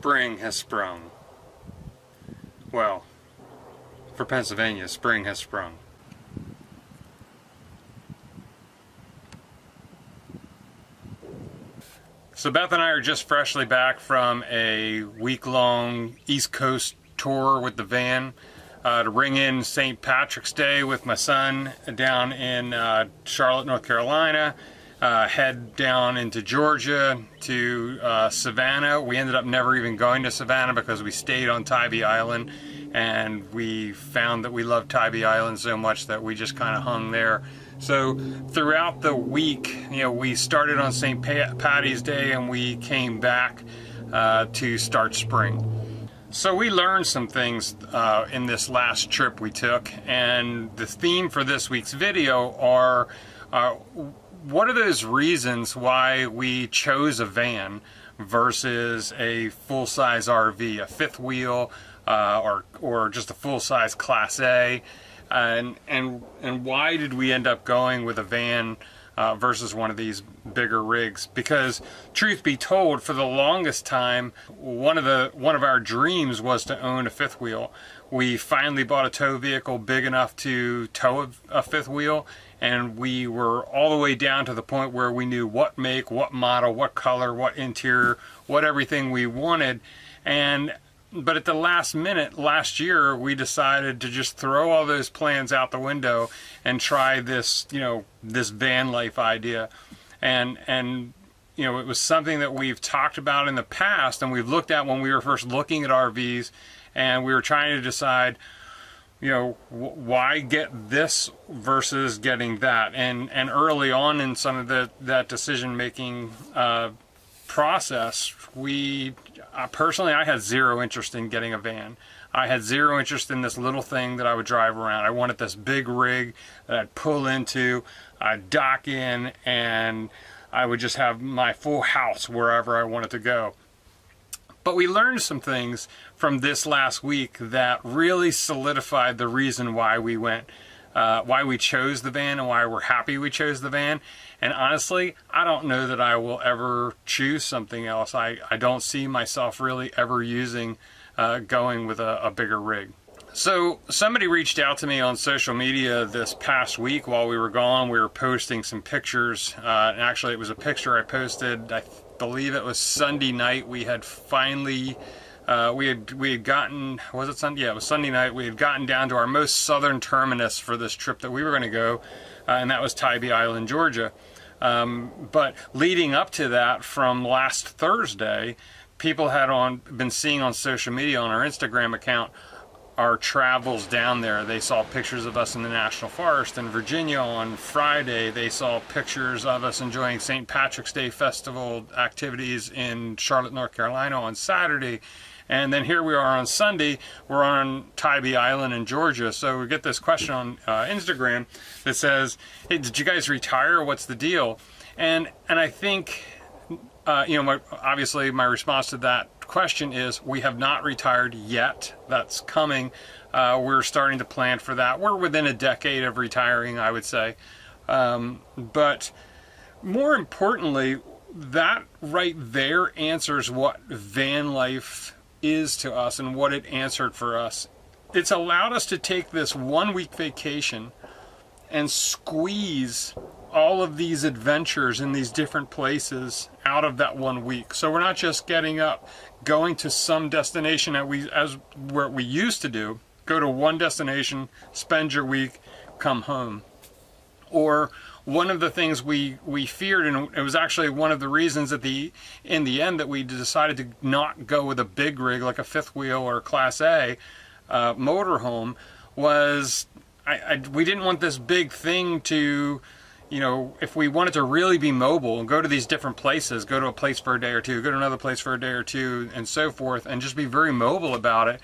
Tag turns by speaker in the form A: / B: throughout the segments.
A: Spring has sprung. Well, for Pennsylvania, spring has sprung. So Beth and I are just freshly back from a week-long East Coast tour with the van to ring in St. Patrick's Day with my son down in Charlotte, North Carolina. Head down into Georgia to Savannah. We ended up never even going to Savannah because we stayed on Tybee Island, and we found that we loved Tybee Island so much that we just kind of hung there. So throughout the week, you know, we started on St. Paddy's Day and we came back to start spring. So we learned some things in this last trip we took, and the theme for this week's video are what are those reasons why we chose a van versus a full-size RV, a fifth wheel, or just a full-size Class A, and why did we end up going with a van versus one of these bigger rigs? Because truth be told, for the longest time, one of our dreams was to own a fifth wheel. We finally bought a tow vehicle big enough to tow a fifth wheel, and we were all the way down to the point where we knew what make, what model, what color, what interior, what everything we wanted. But at the last minute, last year, we decided to just throw all those plans out the window and try this, you know, this van life idea. And you know, it was something that we've talked about in the past, and we've looked at when we were first looking at RVs, and we were trying to decide, you know, why get this versus getting that. And early on in some of that decision-making process, personally, I had zero interest in getting a van. I had zero interest in this little thing that I would drive around. I wanted this big rig that I'd pull into, I'd dock in, and I would just have my full house wherever I wanted to go. But we learned some things from this last week that really solidified the reason why we went, why we chose the van, and why we're happy we chose the van. And honestly, I don't know that I will ever choose something else. I don't see myself really ever using going with a bigger rig. So somebody reached out to me on social media this past week while we were gone. We were posting some pictures. And actually, it was a picture I posted, I believe it was Sunday night. We had finally, we had gotten, was it Sunday? Yeah, it was Sunday night. We had gotten down to our most southern terminus for this trip that we were going to go, and that was Tybee Island, Georgia. But leading up to that, from last Thursday, people had been seeing on social media, on our Instagram account, our travels down there. They saw pictures of us in the National Forest in Virginia on Friday. They saw pictures of us enjoying St. Patrick's Day Festival activities in Charlotte, North Carolina on Saturday. And then here we are on Sunday, we're on Tybee Island in Georgia. So we get this question on Instagram that says, hey, did you guys retire? What's the deal? And I think, you know, obviously my response to that question is we have not retired yet. That's coming. We're starting to plan for that. We're within a decade of retiring, I would say. But more importantly, that right there answers what van life is to us and what it answered for us. It's allowed us to take this 1 week vacation and squeeze all of these adventures in these different places out of that 1 week. So we're not just getting up, going to some destination as where we used to do, go to one destination, spend your week, come home. Or one of the things we feared, and it was actually one of the reasons in the end that we decided to not go with a big rig like a fifth wheel or Class A motorhome, was we didn't want this big thing to, you know, if we wanted to really be mobile and go to these different places, go to a place for a day or two, go to another place for a day or two, and so forth, and just be very mobile about it,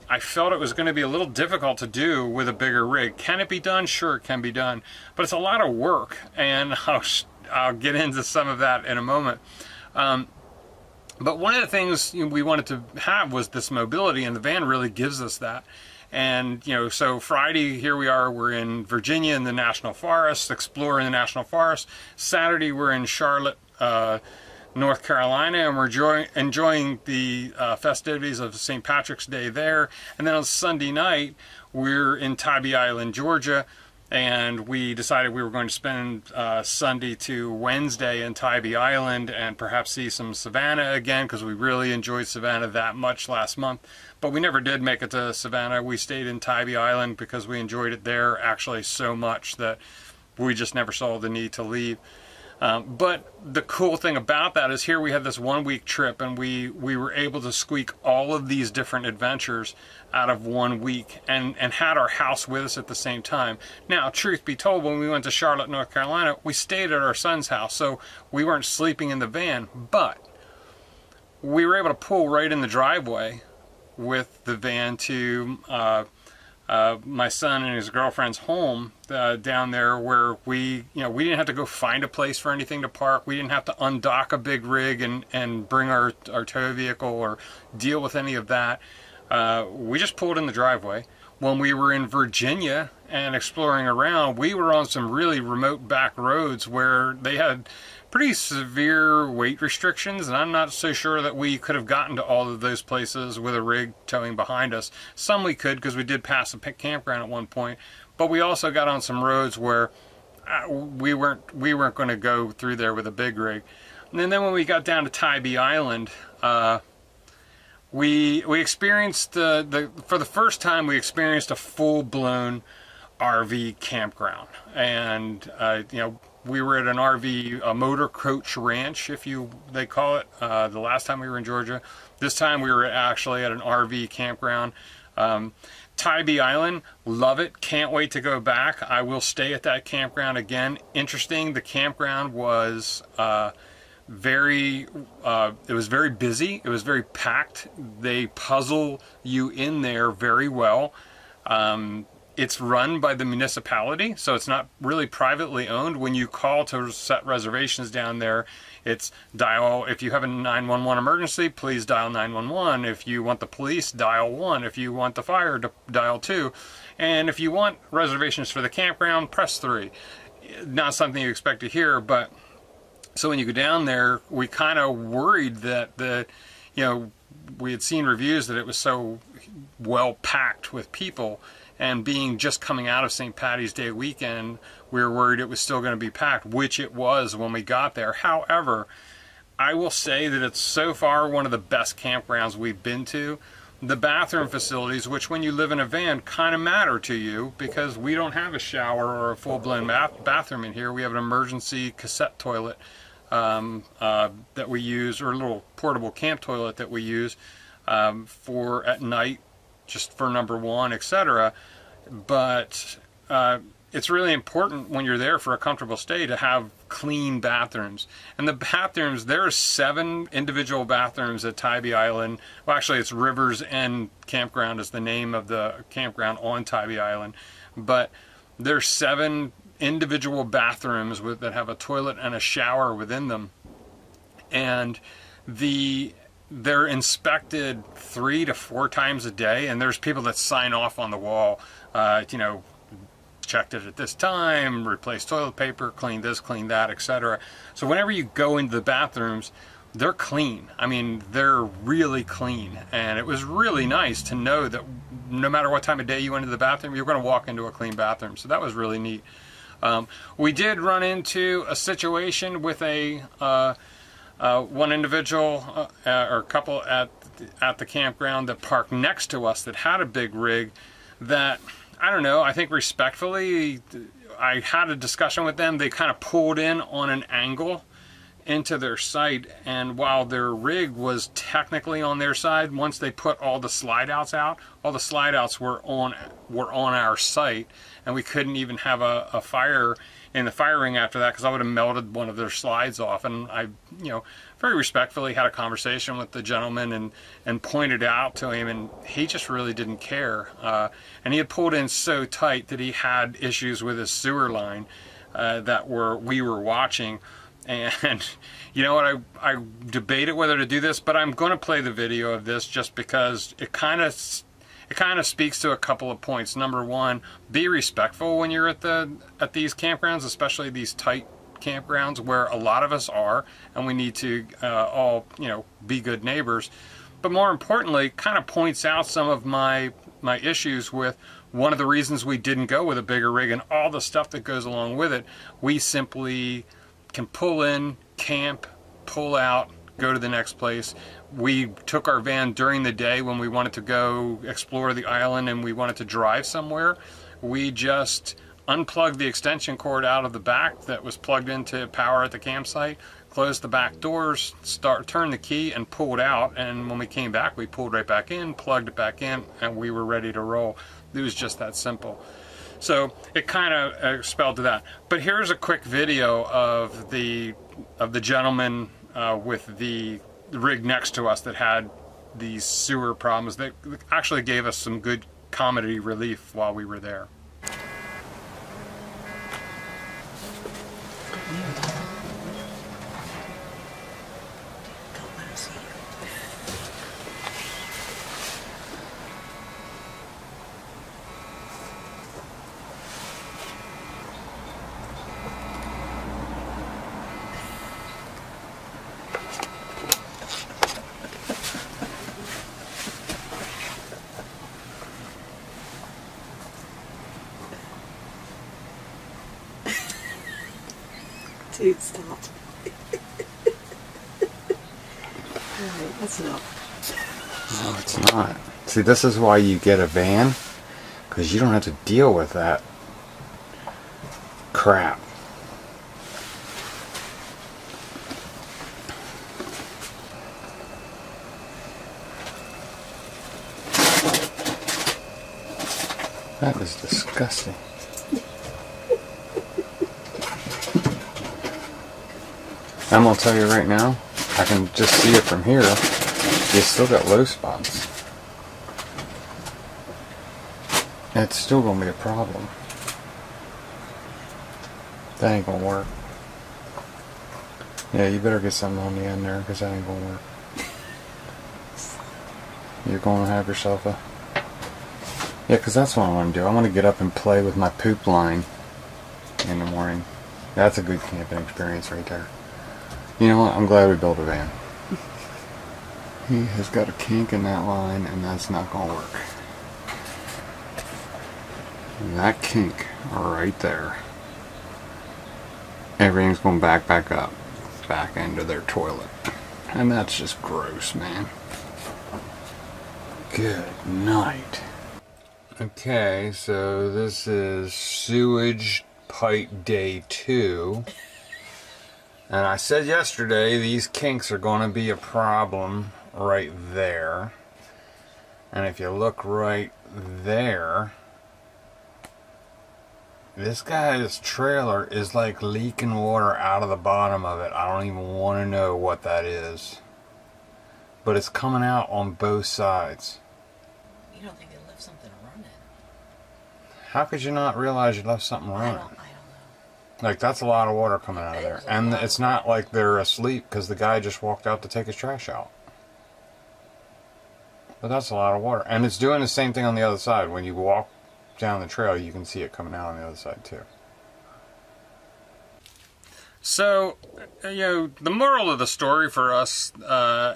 A: I felt it was going to be a little difficult to do with a bigger rig. Can it be done? Sure, it can be done. But it's a lot of work, and I'll get into some of that in a moment. But one of the things we wanted to have was this mobility, and the van really gives us that. And, you know, so Friday, here we are, we're in Virginia in the National Forest, exploring the National Forest. Saturday, we're in Charlotte, North Carolina, and we're enjoying the festivities of St. Patrick's Day there. And then on Sunday night, we're in Tybee Island, Georgia, and we decided we were going to spend Sunday to Wednesday in Tybee Island and perhaps see some Savannah again, because we really enjoyed Savannah that much last month. But we never did make it to Savannah. We stayed in Tybee Island because we enjoyed it there actually so much that we just never saw the need to leave. But the cool thing about that is here we had this 1 week trip, and we were able to squeak all of these different adventures out of 1 week and had our house with us at the same time. Now, truth be told, when we went to Charlotte, North Carolina, we stayed at our son's house, so we weren't sleeping in the van, but we were able to pull right in the driveway with the van to my son and his girlfriend's home down there, where we didn't have to go find a place for anything to park. We didn't have to undock a big rig and bring our tow vehicle or deal with any of that. We just pulled in the driveway. When we were in Virginia and exploring around, we were on some really remote back roads where they had pretty severe weight restrictions, and I'm not so sure that we could have gotten to all of those places with a rig towing behind us. Some we could, because we did pass a campground at one point, but we also got on some roads where we weren't going to go through there with a big rig. And then when we got down to Tybee Island, we experienced for the first time we experienced a full-blown RV campground. And we were at an RV, a motor coach ranch, they call it, the last time we were in Georgia. This time we were actually at an RV campground. Tybee Island, love it, can't wait to go back. I will stay at that campground again. Interesting, the campground was very busy, it was very packed. They puzzle you in there very well. It's run by the municipality, so it's not really privately owned. When you call to set reservations down there, it's dial, if you have a 911 emergency, please dial 911. If you want the police, dial 1. If you want the fire, dial 2. And if you want reservations for the campground, press 3. Not something you expect to hear, but so when you go down there, we kind of worried that we had seen reviews that it was so well packed with people. And being just coming out of St. Paddy's Day weekend, we were worried it was still going to be packed, which it was when we got there. However, I will say that it's so far one of the best campgrounds we've been to. The bathroom facilities, which when you live in a van kind of matter to you, because we don't have a shower or a full-blown bathroom in here. We have an emergency cassette toilet that we use, or a little portable camp toilet that we use for at night, just for number one, etc. But it's really important when you're there for a comfortable stay to have clean bathrooms. And the bathrooms, there are 7 individual bathrooms at Tybee Island. Well, actually, it's Rivers End Campground is the name of the campground on Tybee Island. But there's 7 individual bathrooms that have a toilet and a shower within them. And they're inspected 3 to 4 times a day, and there's people that sign off on the wall, checked it at this time, replaced toilet paper, cleaned this, cleaned that, etc. So whenever you go into the bathrooms, they're clean. I mean, they're really clean, and it was really nice to know that no matter what time of day you went into the bathroom, you're going to walk into a clean bathroom. So that was really neat. We did run into a situation with one individual or couple at the campground that parked next to us that had a big rig that, I don't know, I think respectfully, I had a discussion with them. They kind of pulled in on an angle into their site, and while their rig was technically on their side, once they put all the slide outs out, all the slide outs were on our site, and we couldn't even have a fire in the fire ring after that, because I would have melted one of their slides off. And I, very respectfully had a conversation with the gentleman and pointed out to him, and he just really didn't care. And he had pulled in so tight that he had issues with his sewer line that we were watching. And you know what, I debated whether to do this, but I'm going to play the video of this just because it kind of speaks to a couple of points. Number one, be respectful when you're at these campgrounds, especially these tight campgrounds where a lot of us are, and we need to all, you know, be good neighbors. But more importantly, kind of points out some of my issues with one of the reasons we didn't go with a bigger rig and all the stuff that goes along with it. We simply can pull in, camp, pull out, go to the next place. We took our van during the day when we wanted to go explore the island and we wanted to drive somewhere. We just unplugged the extension cord out of the back that was plugged into power at the campsite, closed the back doors, turned the key and pulled out, and when we came back we pulled right back in, plugged it back in, and we were ready to roll. It was just that simple. So it kind of spelled to that. But here's a quick video of the gentleman with the rig next to us that had these sewer problems that actually gave us some good comedy relief while we were there.
B: Dude, stop. Alright, that's enough.
C: No, it's not. See, this is why you get a van, because you don't have to deal with that crap. That is disgusting. I'm gonna tell you right now, I can just see it from here. You still got low spots. It's still gonna be a problem. That ain't gonna work. Yeah, you better get something on the end there, because that ain't gonna work. You're gonna have yourself a... Yeah, because that's what I want to do. I want to get up and play with my poop line in the morning. That's a good camping experience right there. You know what? I'm glad we built a van. He has got a kink in that line, and that's not going to work. And that kink right there. Everything's going back up. Back into their toilet. And that's just gross, man. Good night. Okay, so this is Sewage Pipe Day 2. And I said yesterday these kinks are going to be a problem right there. And if you look right there, this guy's trailer is like leaking water out of the bottom of it. I don't even want to know what that is. But it's coming out on both sides.
B: You don't think they left something running?
C: How could you not realize you left something running?
B: I don't know.
C: Like, that's a lot of water coming out of there. And it's not like they're asleep because the guy just walked out to take his trash out. But that's a lot of water. And it's doing the same thing on the other side. When you walk down the trail, you can see it coming out on the other side too. So, you know, the moral of the story for us,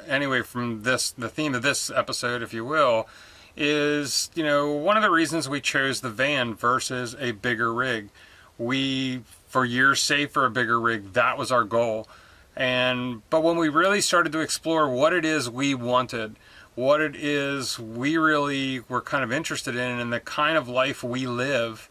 C: anyway, from this, the theme of this episode, if you will, is, you know, one of the reasons we chose the van versus a bigger rig. We, for years, saved for a bigger rig. That was our goal. But when we really started to explore what it is we wanted, what it is we really were kind of interested in, and the kind of life we live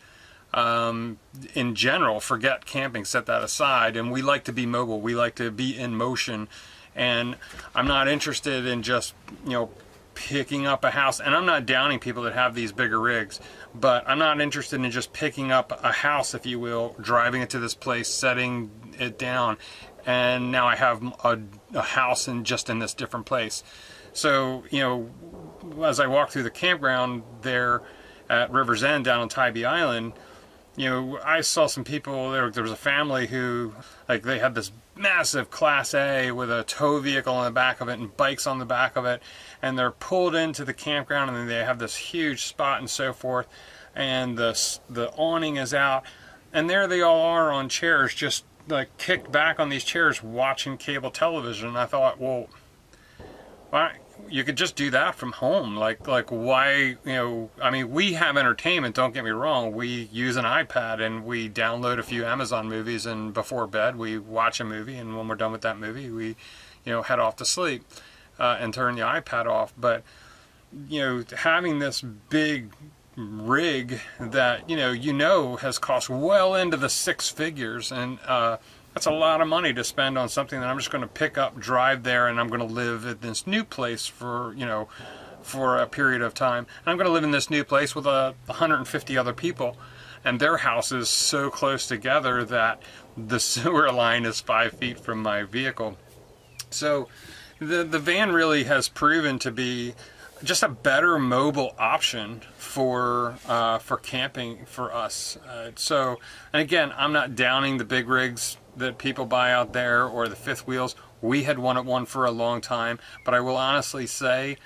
C: in general, forget camping, set that aside, and we like to be mobile, we like to be in motion, and I'm not interested in just, you know, picking up a house, and I'm not downing people that have these bigger rigs, but I'm not interested in just picking up a house, if you will, driving it to this place, setting it down, and now I have a house just in this different place. So, you know, as I walked through the campground there at River's End down on Tybee Island, you know, I saw some people, there was a family who, like, they had this massive Class A with a tow vehicle on the back of it and bikes on the back of it, and they're pulled into the campground, and then they have this huge spot and so forth, and the awning is out, and there they all are on chairs just like kicked back on these chairs watching cable television. And I thought, well, why, you could just do that from home. Like why, you know, I mean, we have entertainment, don't get me wrong. We use an iPad and we download a few Amazon movies, and before bed we watch a movie, and when we're done with that movie we, you know, head off to sleep and turn the iPad off. But, you know, having this big rig that, you know, has cost well into the six figures, and that's a lot of money to spend on something that I'm just going to pick up, drive there, and I'm going to live at this new place for, you know, for a period of time. And I'm going to live in this new place with 150 other people, and their house is so close together that the sewer line is 5 feet from my vehicle. So the van really has proven to be just a better mobile option for camping for us. So, and again, I'm not downing the big rigs that people buy out there or the fifth wheels. We had wanted one for a long time, but I will honestly say,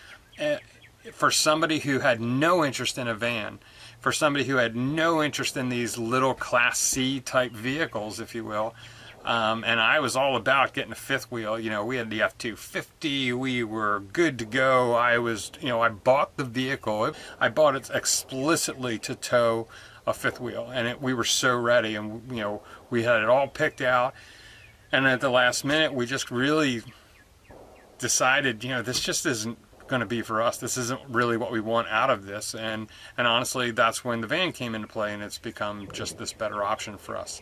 C: for somebody who had no interest in a van, for somebody who had no interest in these little Class C type vehicles, if you will, and I was all about getting a fifth wheel. You know, we had the F-250. We were good to go. I was, you know, I bought the vehicle. I bought it explicitly to tow a fifth wheel, and we were so ready, and, you know, we had it all picked out. And at the last minute, we just really decided, you know, this just isn't going to be for us. This isn't really what we want out of this. And honestly, that's when the van came into play, and it's become just this better option for us.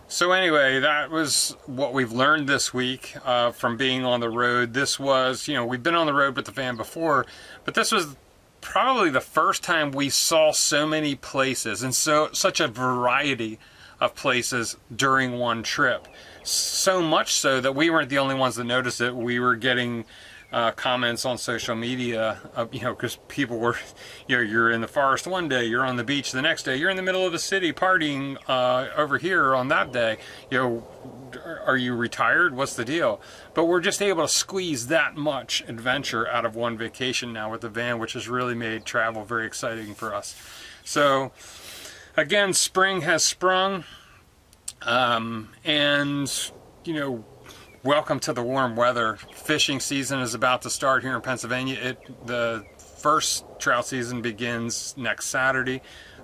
C: So anyway, that was what we've learned this week from being on the road. This was, you know, we've been on the road with the van before, but this was probably the first time we saw so many places and such a variety of places during one trip. So much so that we weren't the only ones that noticed it. We were getting comments on social media, you know, because people were, you know, you're in the forest one day, you're on the beach the next day, you're in the middle of the city partying over here on that day. You know, are you retired? What's the deal? But we're just able to squeeze that much adventure out of one vacation now with the van, which has really made travel very exciting for us. So again, spring has sprung, and, you know, welcome to the warm weather. Fishing season is about to start here in Pennsylvania. The first trout season begins next Saturday.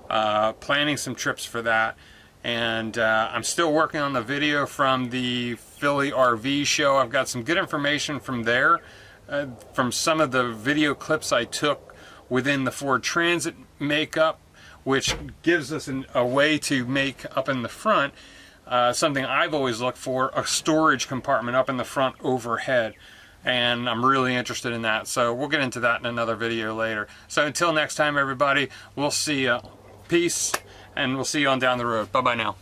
C: Planning some trips for that. And I'm still working on the video from the Philly RV show. I've got some good information from there, from some of the video clips I took within the Ford Transit makeup, which gives us a way to make up in the front something I've always looked for, a storage compartment up in the front overhead. And I'm really interested in that. So we'll get into that in another video later. So until next time, everybody, we'll see you. Peace, and we'll see you on down the road. Bye-bye now.